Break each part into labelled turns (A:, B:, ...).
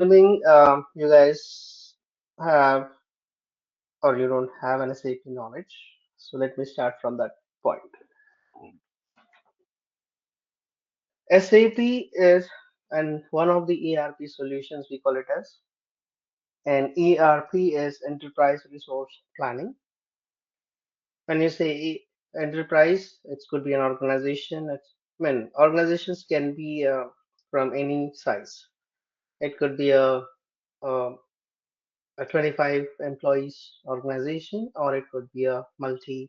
A: Assuming you guys have or you don't have an SAP knowledge, so let me start from that point. SAP is and one of the ERP solutions we call it as, and ERP is Enterprise Resource Planning. When you say enterprise, it could be an organization. I mean, organizations can be from any size. It could be a, a 25 employees organization, or it could be a multinational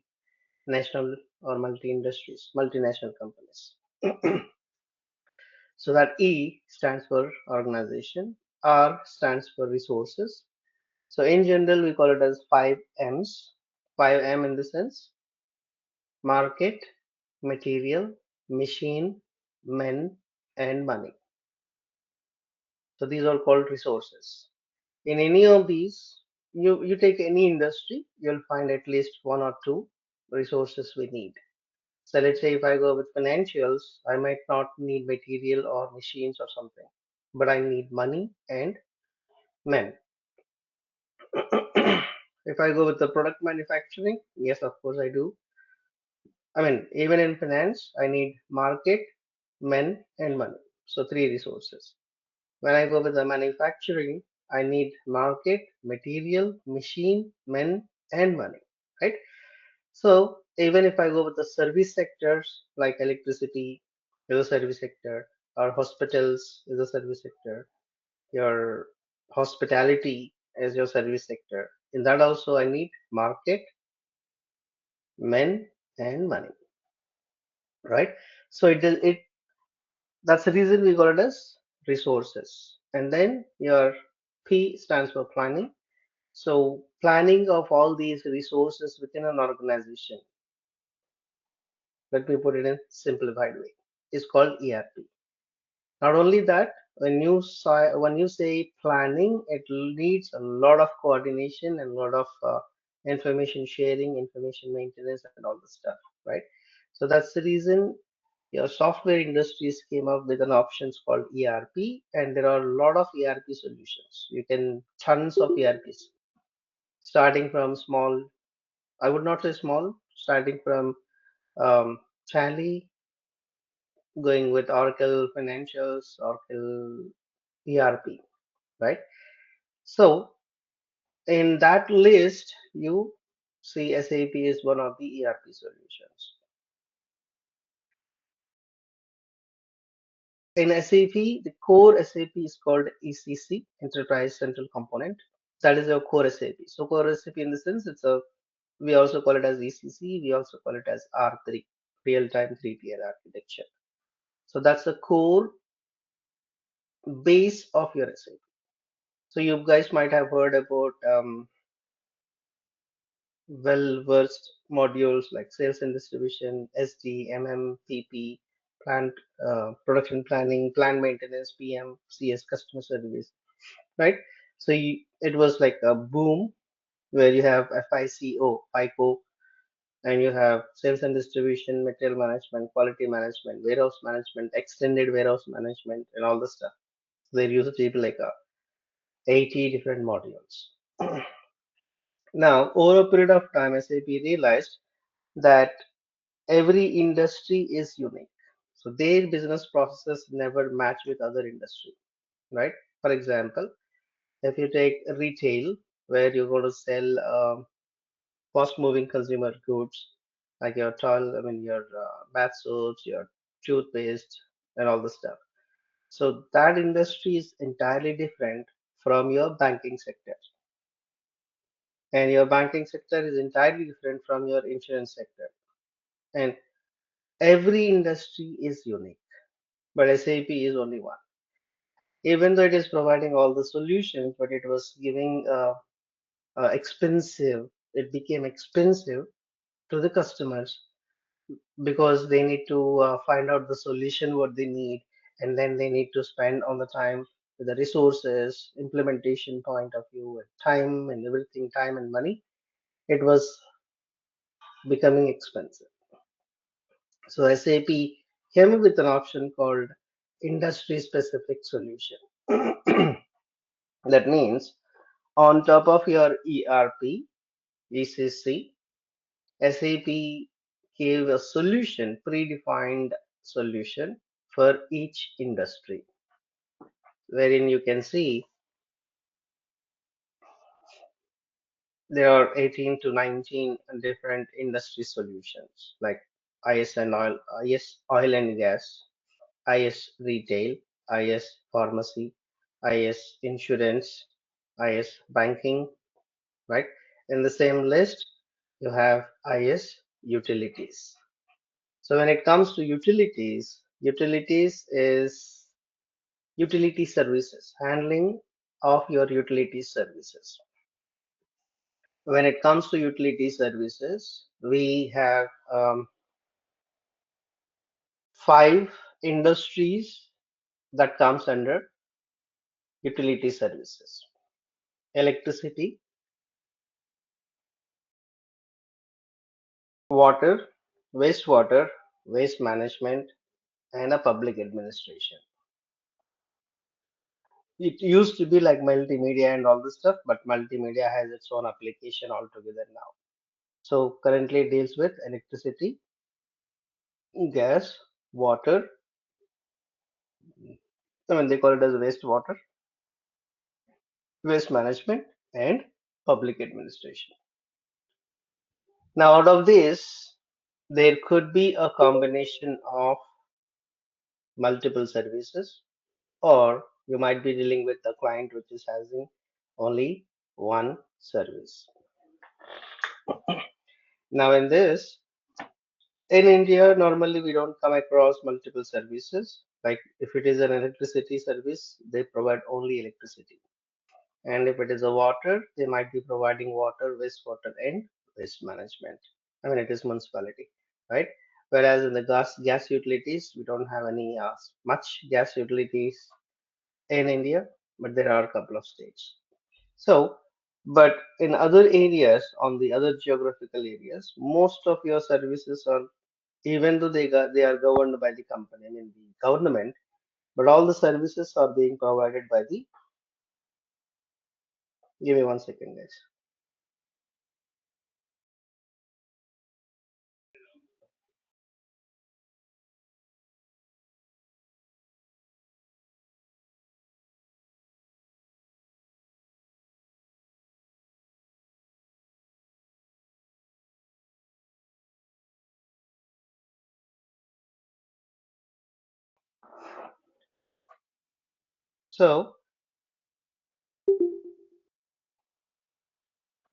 A: or multi-industries, multinational companies. So that E stands for organization, R stands for resources. So in general, we call it as 5 M's. 5M in the sense market, material, machine, men, and money. So these are called resources. In any of these, you take any industry, you'll find at least one or two resources we need. So let's say if I go with financials, I might not need material or machines or something, but I need money and men. If I go with the product manufacturing, yes, of course I do. I mean, even in finance, I need market, men, and money. So three resources. When I go with the manufacturing, I need market, material, machine, men, and money, right? So even if I go with the service sectors like electricity is a service sector, or hospitals is a service sector, your hospitality is your service sector. In that also I need market, men, and money, right? So it that's the reason we call it as resources. And then your P stands for planning. So planning of all these resources within an organization, let me put it in simplified way, is called ERP. Not only that, when you say planning, it needs a lot of coordination and a lot of information sharing, information maintenance, and all the stuff, right? So that's the reason your software industries came up with an options called ERP, and there are a lot of ERP solutions. You can tons of ERPs, starting from small. I would not say small, starting from Tally, going with Oracle Financials, Oracle ERP, right? So in that list, you see SAP is one of the ERP solutions. In SAP, the core SAP is called ECC, Enterprise Central Component. That is your core SAP. So core SAP in the sense we also call it as ECC, we also call it as R3, real-time three-tier architecture. So that's the core base of your SAP. So you guys might have heard about well-versed modules like sales and distribution, SD, MM, PP, plant production planning, plant maintenance, PM, CS, customer service, right? So it was like a boom where you have FICO, and you have sales and distribution, material management, quality management, warehouse management, extended warehouse management, and all the stuff. There used to be like 80 different modules. Now, over a period of time, SAP realized that every industry is unique. So their business processes never match with other industry, right? For example, if you take retail, where you're going to sell fast-moving consumer goods like your your bath soaps, your toothpaste, and all the stuff. So that industry is entirely different from your banking sector, and your banking sector is entirely different from your insurance sector, and every industry is unique, but SAP is only one. Even though it is providing all the solutions, but it was giving expensive. It became expensive to the customers because they need to find out the solution what they need, and then they need to spend on the time with the resources, implementation point of view, and time and everything, time and money. It was becoming expensive. So SAP came up with an option called industry specific solution. That means on top of your ERP, ECC, SAP gave a solution, predefined solution for each industry, wherein you can see there are 18 to 19 different industry solutions like IS and oil, IS oil and gas, IS retail, IS pharmacy, IS insurance, IS banking, right? In the same list, you have IS utilities. So when it comes to utilities, utilities is utility services, handling of your utility services. When it comes to utility services, we have five industries that comes under utility services: electricity, water, wastewater, waste management, and a public administration. It used to be like multimedia and all this stuff, but multimedia has its own application altogether now. So currently it deals with electricity, gas, water. I mean, they call it as wastewater, waste management, and public administration. Now, out of this, there could be a combination of multiple services, or you might be dealing with a client which is having only one service. Now, in this, in India, normally we don't come across multiple services. Like if it is an electricity service, they provide only electricity. And if it is a water, they might be providing water, wastewater, and waste management. I mean, it is municipality, right? Whereas in the gas utilities, we don't have any much gas utilities in India, but there are a couple of states. So, but in other areas, on the other geographical areas, most of your services are, even though they are governed by the company, I mean the government, but all the services are being provided by the. Give me 1 second, guys. So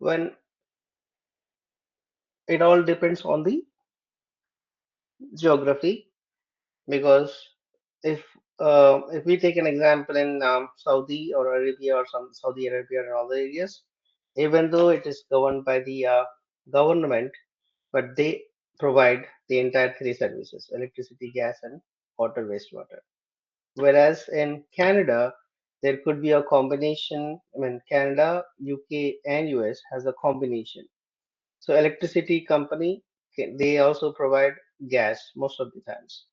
A: when it all depends on the geography, because if we take an example in Saudi or Arabia or some Saudi Arabia and other areas, even though it is governed by the government, but they provide the entire three services: electricity, gas, and water, wastewater. Whereas in Canada, there could be a combination. I mean, Canada, UK, and US has a combination. So electricity company, they also provide gas most of the times.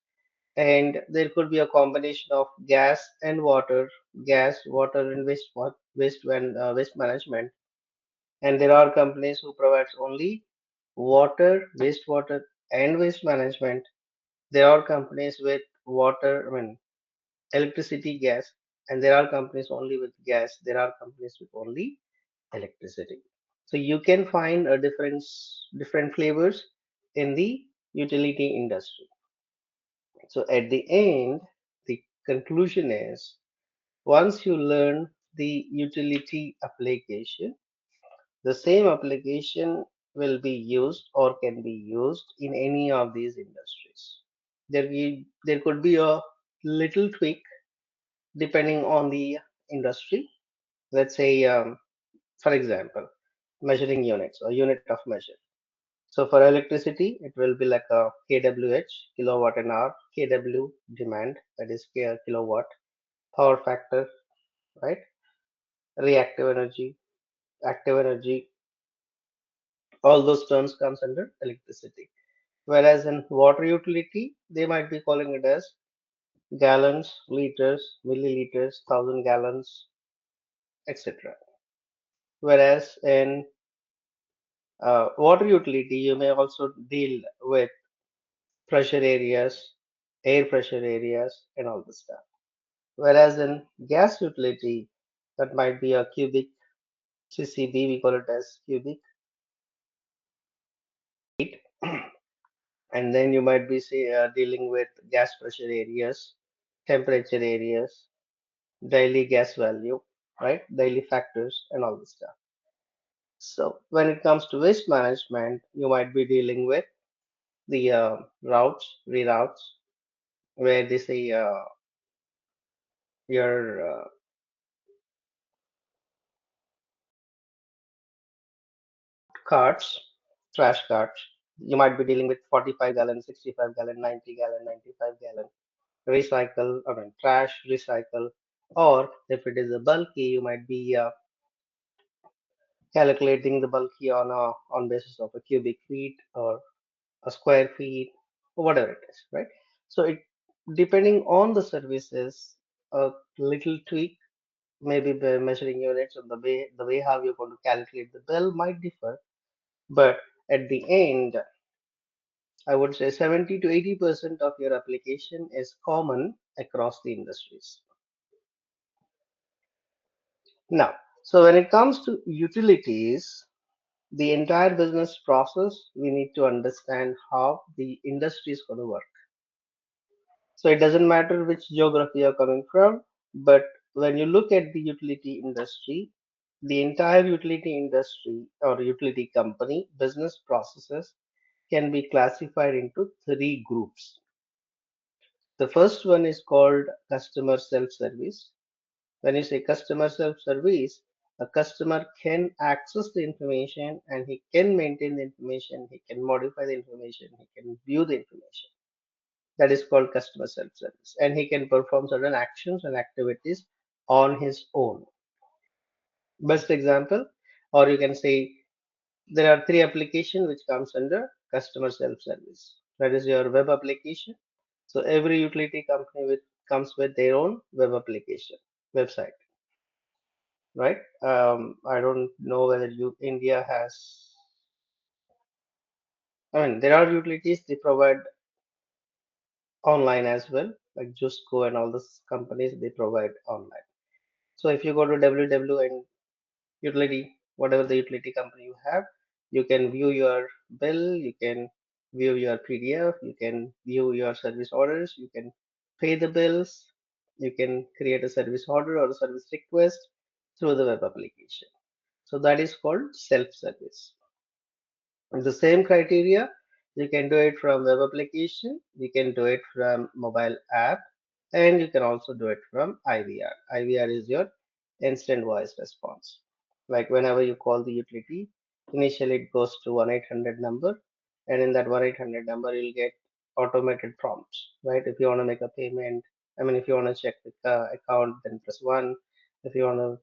A: And there could be a combination of gas, water, and waste management. And there are companies who provides only water, wastewater, and waste management. There are companies with water, I mean electricity, gas, and there are companies only with gas. There are companies with only electricity. So you can find a different flavors in the utility industry. So at the end, the conclusion is once you learn the utility application, the same application will be used or can be used in any of these industries. There could be a little tweak depending on the industry. Let's say, for example, measuring units or unit of measure. So for electricity, it will be like a kWh, kilowatt an hour, kW demand, that is kilowatt, power factor, right? Reactive energy, active energy, all those terms comes under electricity. Whereas in water utility, they might be calling it as gallons, liters, milliliters, 1,000 gallons, etc. Whereas in water utility, you may also deal with pressure areas, air pressure areas, and all this stuff. Whereas in gas utility, that might be a cubic CCB, we call it as cubic feet, and then you might be dealing with gas pressure areas, temperature areas, daily gas value, right? Daily factors, and all this stuff. So when it comes to waste management, you might be dealing with the routes, reroutes, where they say your carts, trash carts. You might be dealing with 45 gallon, 65 gallon, 90 gallon, 95 gallon, recycle, I mean, trash, recycle. Or if it is a bulky, you might be calculating the bulky on basis of a cubic feet or a square feet, or whatever it is, right? So it depending on the services, a little tweak, maybe the measuring units or the way how you're going to calculate the bill might differ, but at the end, I would say 70 to 80% of your application is common across the industries. Now, so when it comes to utilities, the entire business process, we need to understand how the industry is going to work. So it doesn't matter which geography you're coming from, but when you look at the utility industry, the entire utility industry or utility company business processes can be classified into three groups. The first one is called customer self-service. When you say customer self-service, a customer can access the information and he can maintain the information, he can modify the information, he can view the information. That is called customer self-service. And he can perform certain actions and activities on his own. Best example, or you can say there are three applications which comes under customer self-service. That is your web application. So every utility company comes with their own web application, website, right? I don't know whether India has. I mean, there are utilities they provide online as well, like Jusco and all those companies they provide online. So if you go to www and utility, whatever the utility company you have, you can view your bill, you can view your PDF, you can view your service orders, you can pay the bills, you can create a service order or a service request through the web application. So that is called self-service. The same criteria, you can do it from web application, you can do it from mobile app, and you can also do it from IVR. IVR is your instant voice response. Like whenever you call the utility, initially it goes to 1-800 number, and in that 1-800 number, you'll get automated prompts, right? If you want to make a payment, I mean, if you want to check the account, then press 1. If you want to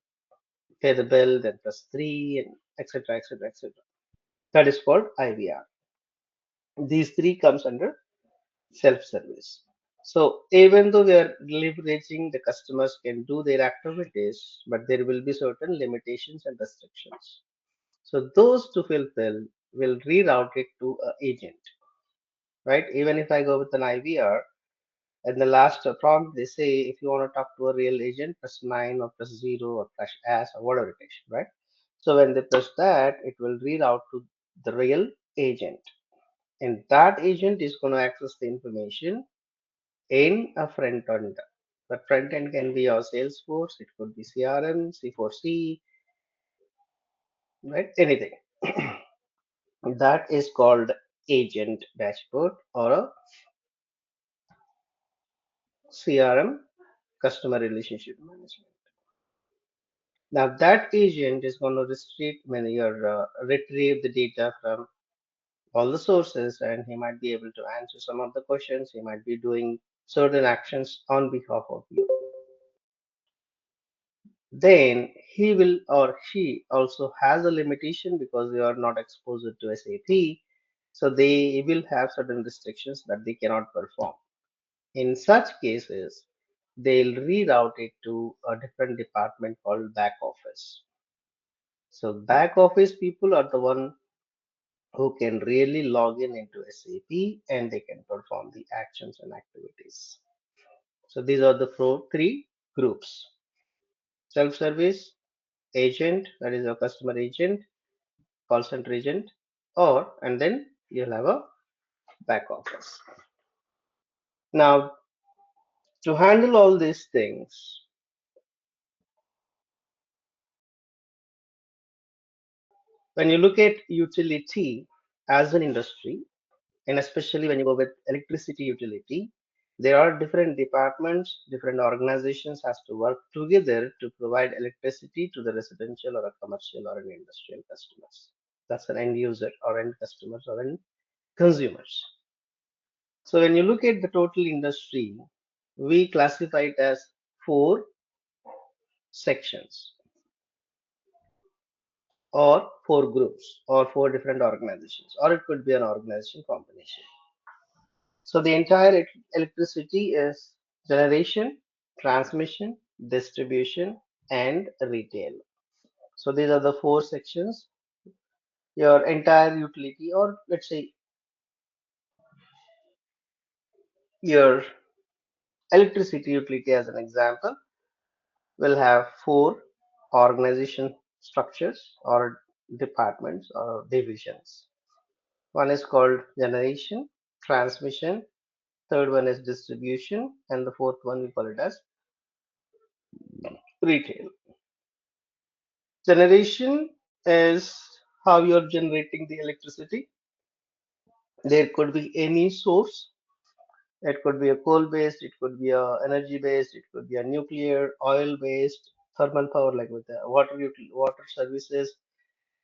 A: pay the bill, then press 3, and etc. etc. etc. That is called IVR. These three comes under self-service. So even though we are leveraging, the customers can do their activities, but there will be certain limitations and restrictions. So those to fulfill will reroute it to an agent, right? Even if I go with an IVR, and the last prompt they say if you want to talk to a real agent, press 9 or press 0 or press S or whatever it is, right? So when they press that, it will reroute to the real agent. And that agent is going to access the information in a front end. The front end can be your Salesforce, it could be CRM, C4C, right? Anything. That is called agent dashboard or a CRM, customer relationship management. Now that agent is going to retrieve the data from all the sources, and he might be able to answer some of the questions. He might be doing certain actions on behalf of you. Then he will or she also has a limitation because they are not exposed to SAP. So they will have certain restrictions that they cannot perform. In such cases, they'll reroute it to a different department called back office. So back office people are the one who can really log in into SAP and they can perform the actions and activities. So these are the three groups: self-service, agent, that is a customer agent, call center agent, or and then you'll have a back office. Now, to handle all these things, when you look at utility as an industry, and especially when you go with electricity utility, there are different departments, different organizations has to work together to provide electricity to the residential or a commercial or an industrial customers. That's an end user or end customers or end consumers. So when you look at the total industry, we classify it as four sections or four groups or four different organizations, or it could be an organization combination. So the entire electricity is generation, transmission, distribution, and retail. So these are the four sections. Your entire utility, or let's say your electricity utility as an example, will have four organization structures or departments or divisions. One is called generation, transmission, third one is distribution, and the fourth one we call it as retail. Generation is how you're generating the electricity. There could be any source. It could be a coal based, it could be a energy based, it could be a nuclear, oil based, thermal power like with the water services,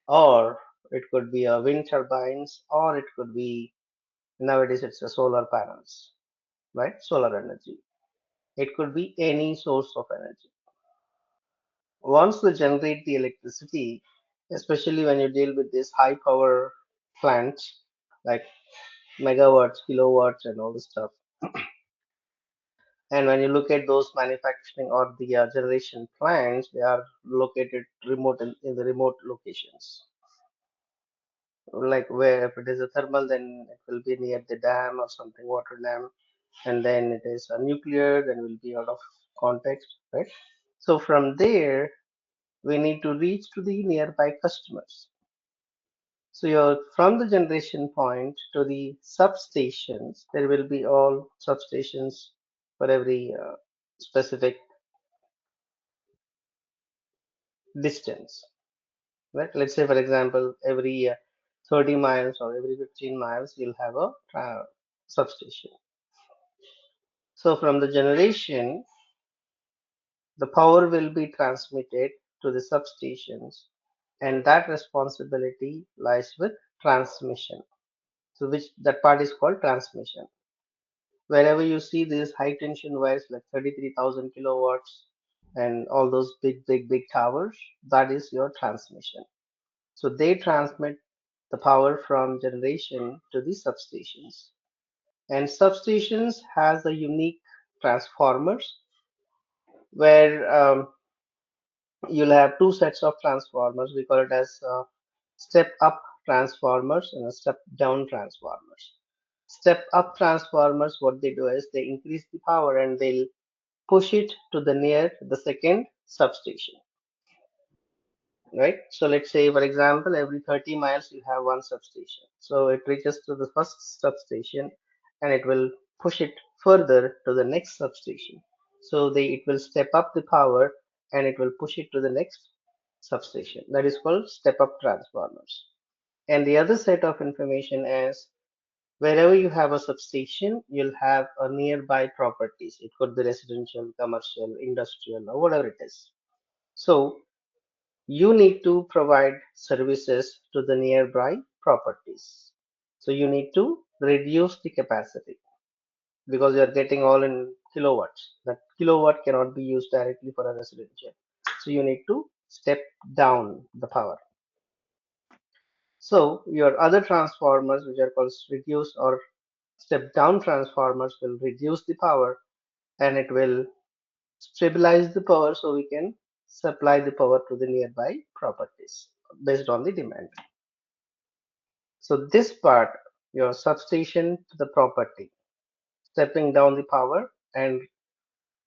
A: or it could be a wind turbines, or it could be nowadays it's a solar panels, right? Solar energy. It could be any source of energy. Once they generate the electricity, especially when you deal with these high power plants like megawatts, kilowatts, and all this stuff. And when you look at those manufacturing or the generation plants, they are located remote in the remote locations. Like where if it is a thermal, then it will be near the dam or something, water dam, and then it is a nuclear, then will be out of context, right? So from there, we need to reach to the nearby customers. So you're from the generation point to the substations, there will be all substations for every specific distance, right? Let's say, for example, every 30 miles or every 15 miles, you'll have a substation. So from the generation, the power will be transmitted to the substations, and that responsibility lies with transmission. So which that part is called transmission. Wherever you see these high tension wires like 33,000 kilowatts and all those big towers, that is your transmission. So they transmit the power from generation to the substations. And substations has a unique transformers where you'll have two sets of transformers. We call it as step up transformers and a step down transformers. Step up transformers, what they do is they increase the power and they'll push it to the near the second substation, right? So let's say, for example, every 30 miles you have one substation. So it reaches to the first substation and it will push it further to the next substation. So it will step up the power and it will push it to the next substation. That is called step up transformers. And the other set of information is wherever you have a substation, you'll have a nearby properties. It could be residential, commercial, industrial, or whatever it is. So you need to provide services to the nearby properties. So you need to reduce the capacity because you are getting all in kilowatts. That kilowatt cannot be used directly for a residential. So you need to step down the power. So your other transformers, which are called reduce or step down transformers, will reduce the power and it will stabilize the power so we can supply the power to the nearby properties based on the demand. So this part, your substation to the property, stepping down the power and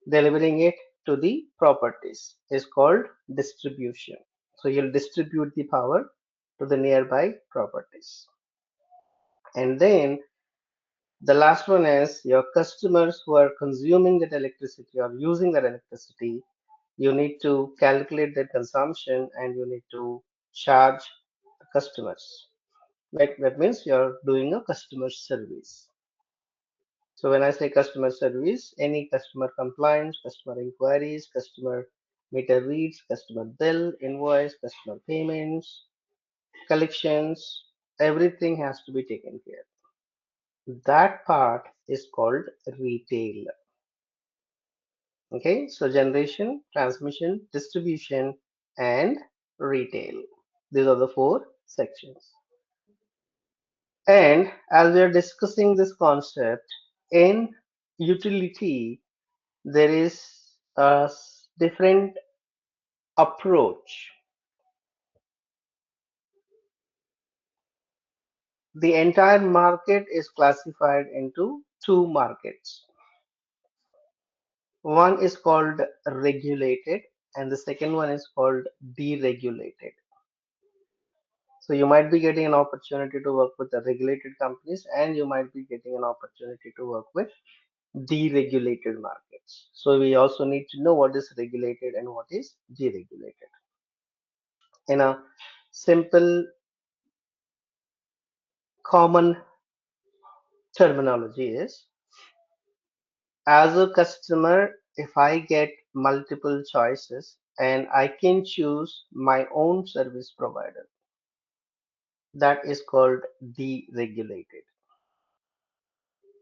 A: delivering it to the properties is called distribution. So you'll distribute the power to the nearby properties. And then the last one is your customers who are consuming that electricity or using that electricity, you need to calculate their consumption and you need to charge the customers. That means you're doing a customer service. So when I say customer service, any customer complaints, customer inquiries, customer meter reads, customer bill, invoice, customer payments, collections, everything has to be taken care. That part is called retail. Okay, so generation, transmission, distribution, and retail. These are the four sections. And as we are discussing this concept in utility, there is a different approach. The entire market is classified into two markets. One is called regulated, and the second one is called deregulated. So you might be getting an opportunity to work with the regulated companies, and you might be getting an opportunity to work with deregulated markets. So we also need to know what is regulated and what is deregulated. In a simple, common terminology is, as a customer, if I get multiple choices and I can choose my own service provider, that is called deregulated.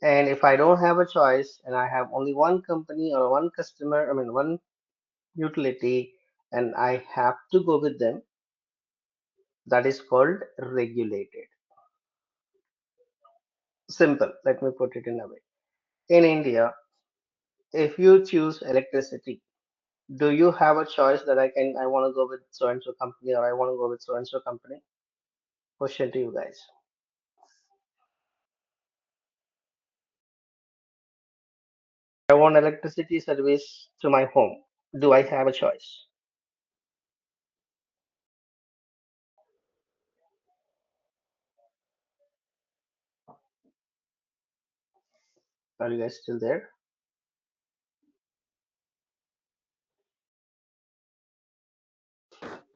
A: And if I don't have a choice and I have only one company or one customer, I mean one utility, and I have to go with them, that is called regulated. Simple. Let me put it in a way. In India, if you choose electricity, do you have a choice that I want to go with so and so company or I want to go with so and so company? Question to you guys. I want electricity service to my home. Do I have a choice? Are you guys still there?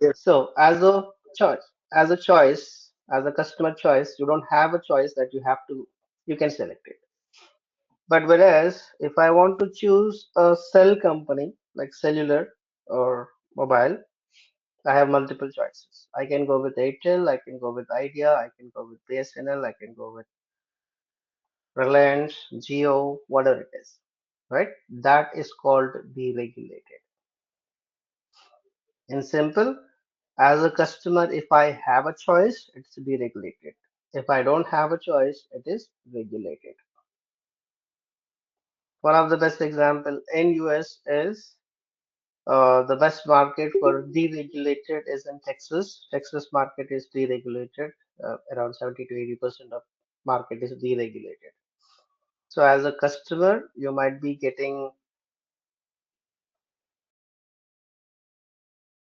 A: Yes. So as a customer choice, you don't have a choice that you can select it. But whereas if I want to choose a cell company like cellular or mobile, I have multiple choices. I can go with Airtel, I can go with Idea, I can go with BSNL, I can go with Reliance, Geo, whatever it is, right? That is called deregulated. In simple, as a customer, if I have a choice, it's deregulated. If I don't have a choice, it is regulated. One of the best example in US is the best market for deregulated is in Texas. Texas market is deregulated. Around 70 to 80% of market is deregulated. So as a customer, you might be getting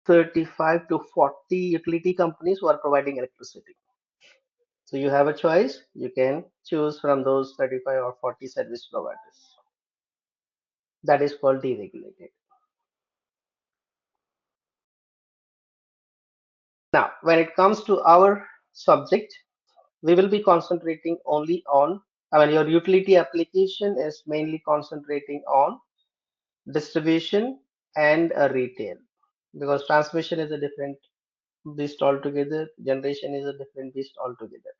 A: 35 to 40 utility companies who are providing electricity. So you have a choice. You can choose from those 35 or 40 service providers. That is called deregulated. Now, when it comes to our subject, we will be concentrating only on, I mean, your utility application is mainly concentrating on distribution and retail, because transmission is a different beast altogether, generation is a different beast altogether.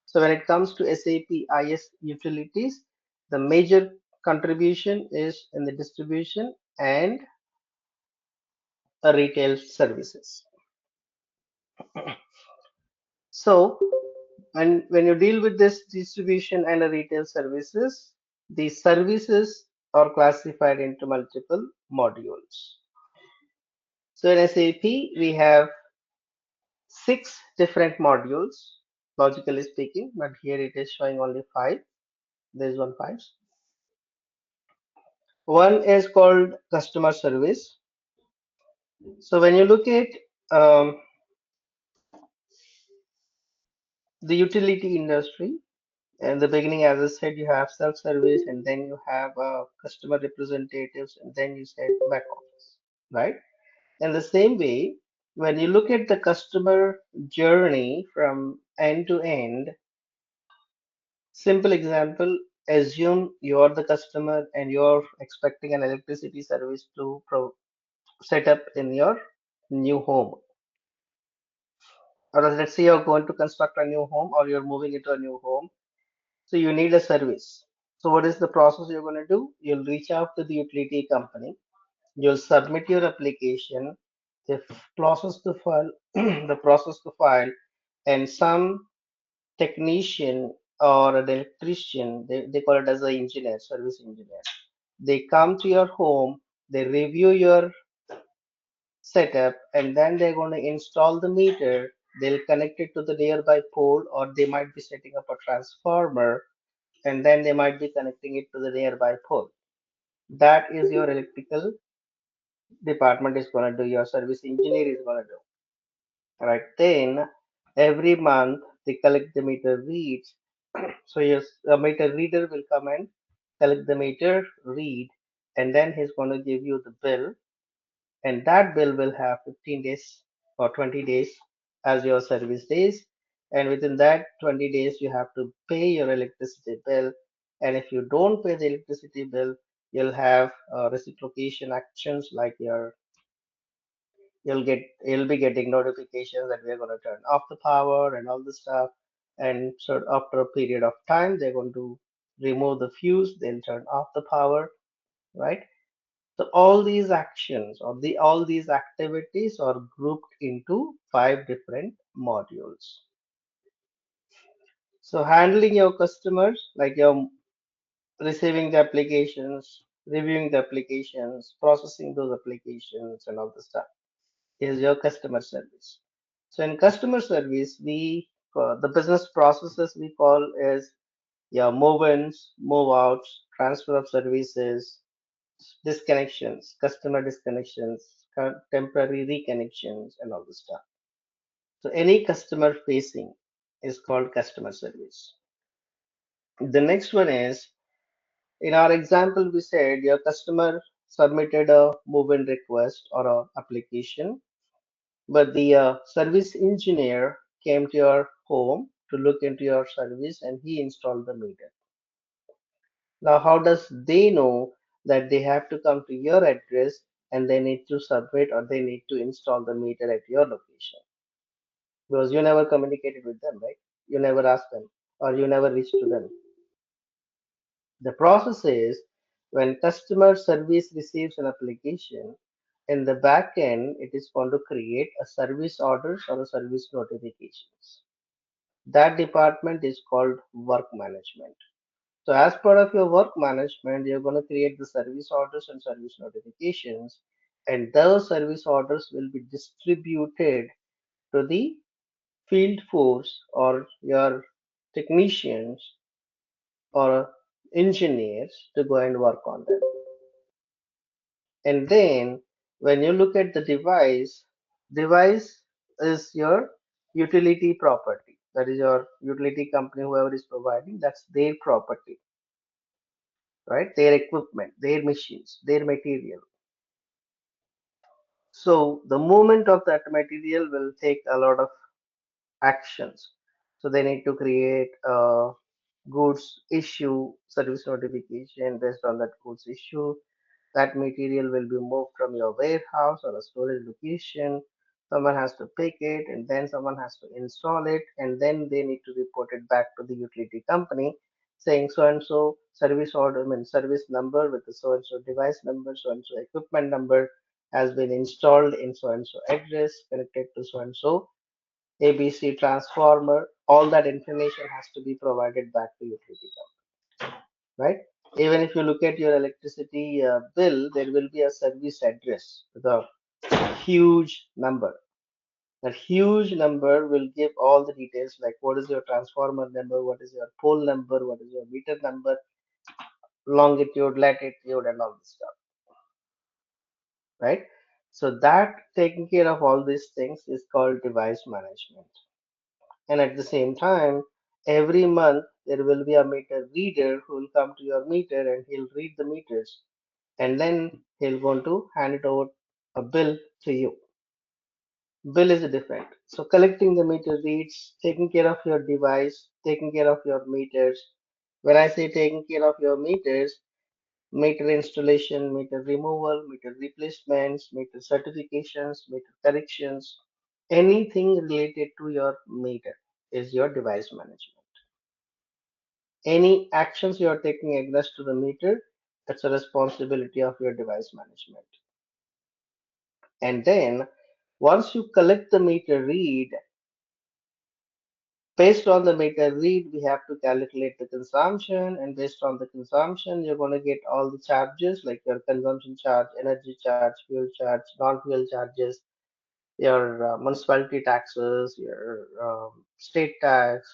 A: So when it comes to SAP IS Utilities, the major contribution is in the distribution and retail services. So when you deal with this distribution and retail services, the services are classified into multiple. modules. So in SAP, we have 6 different modules, logically speaking, but here it is showing only 5. There's one 5. One is called customer service. So when you look at um, the utility industry, in the beginning, as I said, you have self-service, and then you have customer representatives, and then you said back office, right? In the same way, when you look at the customer journey from end to end, simple example, assume you're the customer and you're expecting an electricity service to set up in your new home. Or let's say you're going to construct a new home or you're moving into a new home. So you need a service. So what is the process you're going to do? You'll reach out to the utility company. You'll submit your application. They process the file, the process the file, and some technician or an electrician, they call it as an engineer, service engineer. They come to your home, they review your setup, and then they're going to install the meter. They'll connect it to the nearby pole, or they might be setting up a transformer, and then they might be connecting it to the nearby pole. That is your electrical department is going to do, your service engineer is going to do. Right then, every month they collect the meter reads. So your meter reader will come and collect the meter read, and then he's going to give you the bill, and that bill will have 15 days or 20 days as your service days, and within that 20 days you have to pay your electricity bill, and if you don't pay the electricity bill, you'll have reciprocation actions like you'll be getting notifications that we're going to turn off the power and all this stuff, and so after a period of time they're going to remove the fuse, they'll turn off the power, right? So all these actions or all these activities are grouped into 5 different modules. So handling your customers, like your receiving the applications, reviewing the applications, processing those applications and all the stuff, is your customer service. So in customer service, the business processes we call is your move-ins, move-outs, transfer of services, disconnections, customer disconnections, temporary reconnections, and all this stuff. So any customer facing is called customer service. The next one is, in our example, we said your customer submitted a move-in request or a application, but the service engineer came to your home to look into your service and he installed the meter. Now, how does they know that they have to come to your address and they need to submit or they need to install the meter at your location? Because you never communicated with them, right? You never asked them or you never reached to them. The process is, when customer service receives an application, in the back end, it is going to create a service orders or a service notifications. That department is called work management. So as part of your work management, you're going to create the service orders and service notifications, and those service orders will be distributed to the field force or your technicians or engineers to go and work on them. And then when you look at the device is your utility property. That is your utility company, whoever is providing, that's their property, right? Their equipment, their machines, their material. So the movement of that material will take a lot of actions. So they need to create a goods issue service notification based on that goods issue. That material will be moved from your warehouse or a storage location. Someone has to pick it and then someone has to install it, and then they need to report it back to the utility company saying so and so service order, I mean service number with the so and so device number, so and so equipment number has been installed in so and so address connected to so and so ABC transformer. All that information has to be provided back to utility company, right? Even if you look at your electricity bill, there will be a service address with a huge number. That huge number will give all the details like what is your transformer number, what is your pole number, what is your meter number, longitude, latitude, and all this stuff, right? So that taking care of all these things is called device management. And at the same time, every month there will be a meter reader who will come to your meter and he'll read the meters and then he'll going to hand it over a bill to you. Bill is different. So collecting the meter reads, taking care of your device, taking care of your meters. When I say taking care of your meters, meter installation, meter removal, meter replacements, meter certifications, meter corrections, anything related to your meter is your device management. Any actions you are taking against to the meter, that's a responsibility of your device management. And then once you collect the meter read, based on the meter read, we have to calculate the consumption, and based on the consumption, you're going to get all the charges like your consumption charge, energy charge, fuel charge, non-fuel charges, your municipality taxes, your state tax,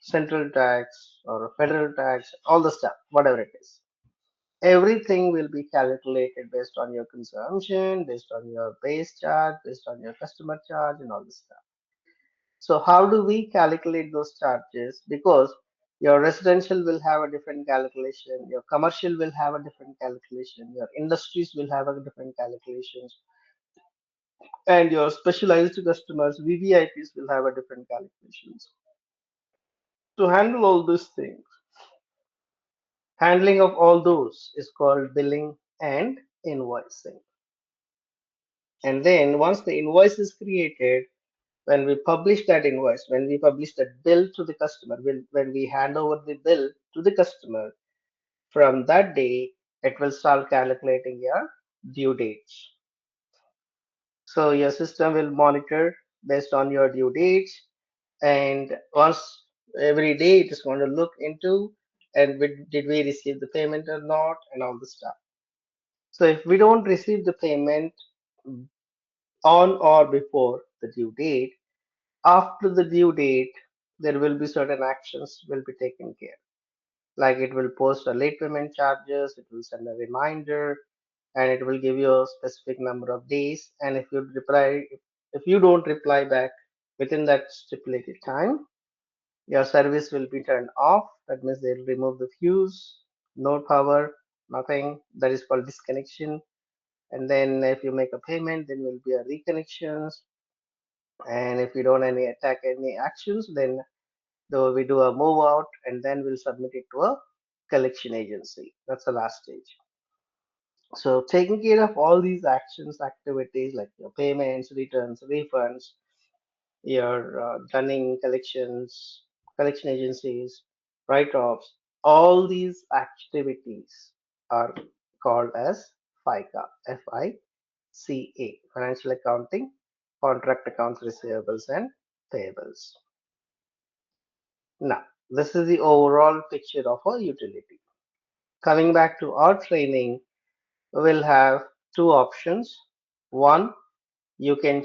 A: central tax, or federal tax, all the stuff, whatever it is. Everything will be calculated based on your consumption, based on your base charge, based on your customer charge, and all this stuff. So how do we calculate those charges? Because your residential will have a different calculation, your commercial will have a different calculation, your industries will have a different calculations, and your specialized customers, VVIPs, will have a different calculations. To handle all these things, handling of all those is called billing and invoicing. And then once the invoice is created, when we publish that invoice, when we publish that bill to the customer, when we hand over the bill to the customer, from that day, it will start calculating your due dates. So your system will monitor based on your due dates, and once every day it is going to look into and did we receive the payment or not, and all the stuff. So if we don't receive the payment on or before the due date, after the due date, there will be certain actions will be taken care. Like it will post a late payment charges, it will send a reminder, and it will give you a specific number of days. And if you don't reply back within that stipulated time, your service will be turned off. That means they'll remove the fuse, no power, nothing. That is called disconnection. And then if you make a payment, then will be a reconnections. And if you don't any attack any actions, then though we do a move out and then we'll submit it to a collection agency. That's the last stage. So taking care of all these actions, activities like your payments, returns, refunds, your dunning collections, collection agencies, write-offs, all these activities are called as FICA, FICA, Financial Accounting, Contract Accounts Receivables and Payables. Now, this is the overall picture of a utility. Coming back to our training, we will have two options. One, you can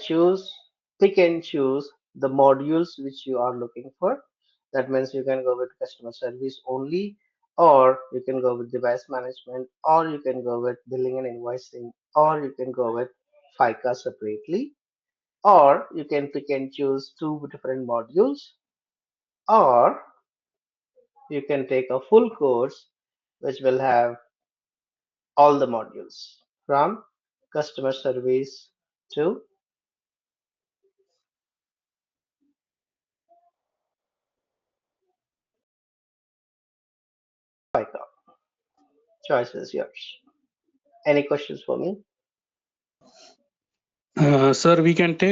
A: pick and choose the modules which you are looking for. That means you can go with customer service only, or you can go with device management, or you can go with billing and invoicing, or you can go with FICA separately, or you can pick and choose two different modules, or you can take a full course which will have all the modules from customer service to FICA. Choice is yours. Any questions for me?
B: Sir, we can take